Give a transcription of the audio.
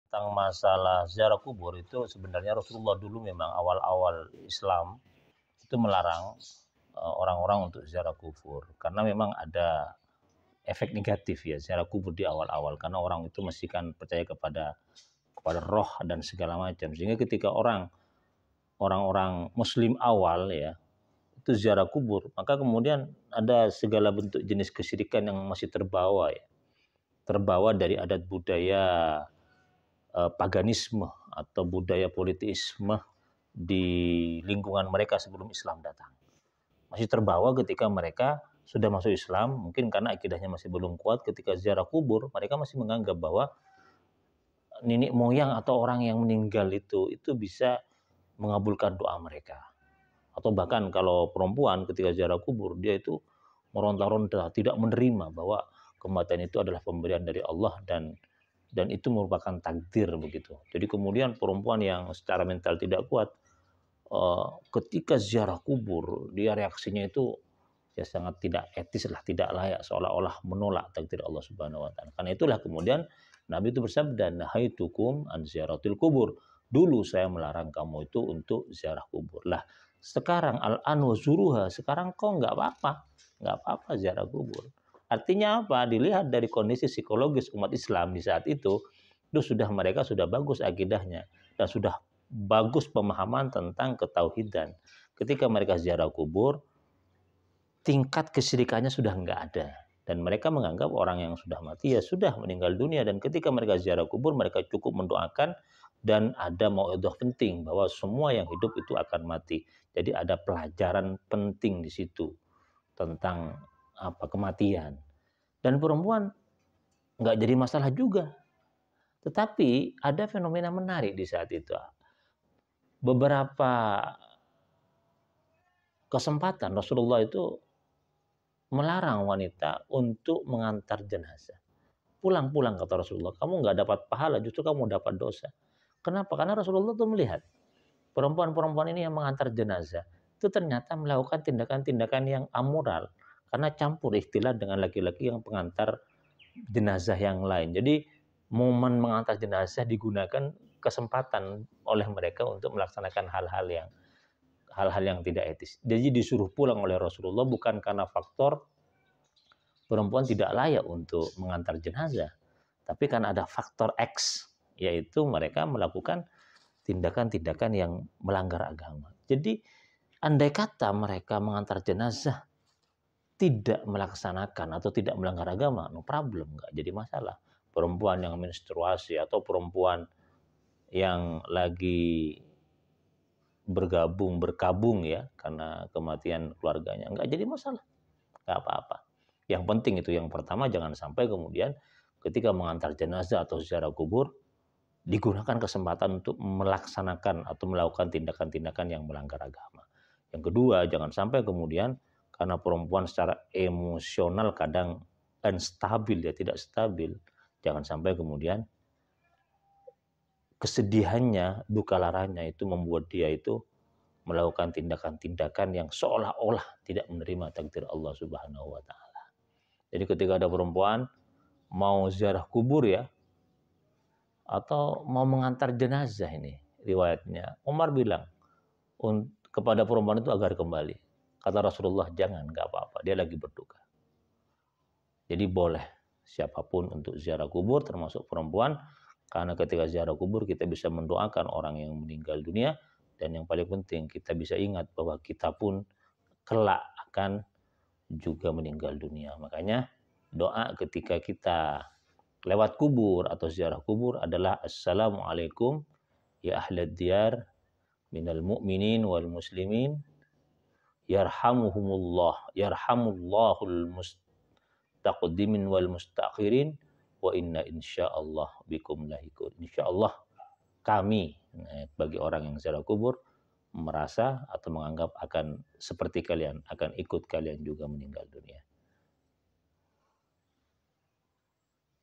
tentang masalah ziarah kubur itu sebenarnya Rasulullah dulu memang awal-awal Islam itu melarang orang-orang untuk ziarah kubur karena memang ada efek negatif ya ziarah kubur di awal-awal karena orang itu mesti kan percaya kepada roh dan segala macam sehingga ketika orang-orang Muslim awal ya itu ziarah kubur maka kemudian ada segala bentuk jenis kesyirikan yang masih terbawa ya terbawa dari adat budaya paganisme atau budaya politisme di lingkungan mereka sebelum Islam datang. Masih terbawa ketika mereka sudah masuk Islam, mungkin karena akidahnya masih belum kuat ketika ziarah kubur, mereka masih menganggap bahwa nenek moyang atau orang yang meninggal itu bisa mengabulkan doa mereka. Atau bahkan kalau perempuan ketika ziarah kubur, dia itu meronta-ronta, tidak menerima bahwa kematian itu adalah pemberian dari Allah dan itu merupakan takdir begitu. Jadi kemudian perempuan yang secara mental tidak kuat ketika ziarah kubur dia reaksinya itu ya sangat tidak etis lah, tidak layak seolah-olah menolak takdir Allah Subhanahu wa taala. Karena itulah kemudian Nabi itu bersabda, "Nahaitukum an ziaratil kubur." Dulu saya melarang kamu itu untuk ziarah kubur. Lah, sekarang al-an wa zuruha, sekarang kok nggak apa-apa. Nggak apa-apa ziarah kubur. Artinya apa? Dilihat dari kondisi psikologis umat Islam di saat itu sudah mereka sudah bagus akidahnya dan sudah bagus pemahaman tentang ketauhidan. Ketika mereka ziarah kubur, tingkat kesyirikannya sudah enggak ada. Dan mereka menganggap orang yang sudah mati ya sudah meninggal dunia. Dan ketika mereka ziarah kubur, mereka cukup mendoakan dan ada mauidhah penting bahwa semua yang hidup itu akan mati. Jadi ada pelajaran penting di situ tentang kematian. Dan perempuan nggak jadi masalah juga. Tetapi ada fenomena menarik di saat itu. Beberapa kesempatan Rasulullah itu melarang wanita untuk mengantar jenazah. Pulang-pulang kata Rasulullah, kamu nggak dapat pahala, justru kamu dapat dosa. Kenapa? Karena Rasulullah itu melihat perempuan-perempuan ini yang mengantar jenazah itu ternyata melakukan tindakan-tindakan yang amoral karena campur ikhtilat dengan laki-laki yang pengantar jenazah yang lain. Jadi momen mengantar jenazah digunakan kesempatan oleh mereka untuk melaksanakan hal-hal yang tidak etis. Jadi disuruh pulang oleh Rasulullah bukan karena faktor perempuan tidak layak untuk mengantar jenazah, tapi karena ada faktor X, yaitu mereka melakukan tindakan-tindakan yang melanggar agama. Jadi andai kata mereka mengantar jenazah tidak melaksanakan atau tidak melanggar agama, no problem, nggak jadi masalah. Perempuan yang menstruasi atau perempuan yang lagi berkabung ya karena kematian keluarganya, nggak jadi masalah, nggak apa-apa. Yang penting itu yang pertama jangan sampai kemudian ketika mengantar jenazah atau ziarah kubur digunakan kesempatan untuk melaksanakan atau melakukan tindakan-tindakan yang melanggar agama. Yang kedua, jangan sampai kemudian karena perempuan secara emosional kadang instabil ya tidak stabil, jangan sampai kemudian kesedihannya, duka laranya itu membuat dia itu melakukan tindakan-tindakan yang seolah-olah tidak menerima takdir Allah Subhanahu wa taala. Jadi ketika ada perempuan mau ziarah kubur ya atau mau mengantar jenazah ini riwayatnya Umar bilang kepada perempuan itu agar kembali. Kata Rasulullah jangan, nggak apa-apa, dia lagi berduka. Jadi boleh siapapun untuk ziarah kubur termasuk perempuan karena ketika ziarah kubur kita bisa mendoakan orang yang meninggal dunia dan yang paling penting kita bisa ingat bahwa kita pun kelak akan juga meninggal dunia. Makanya doa ketika kita lewat kubur atau ziarah kubur adalah Assalamualaikum ya ahlad diyar minal mu'minin wal muslimin yarhamullahul mustaqdimin wal mustakhirin wa inna insyaallah bikum lahikun. Insyaallah kami bagi orang yang ziarah kubur merasa atau menganggap akan seperti kalian, akan ikut kalian juga meninggal dunia.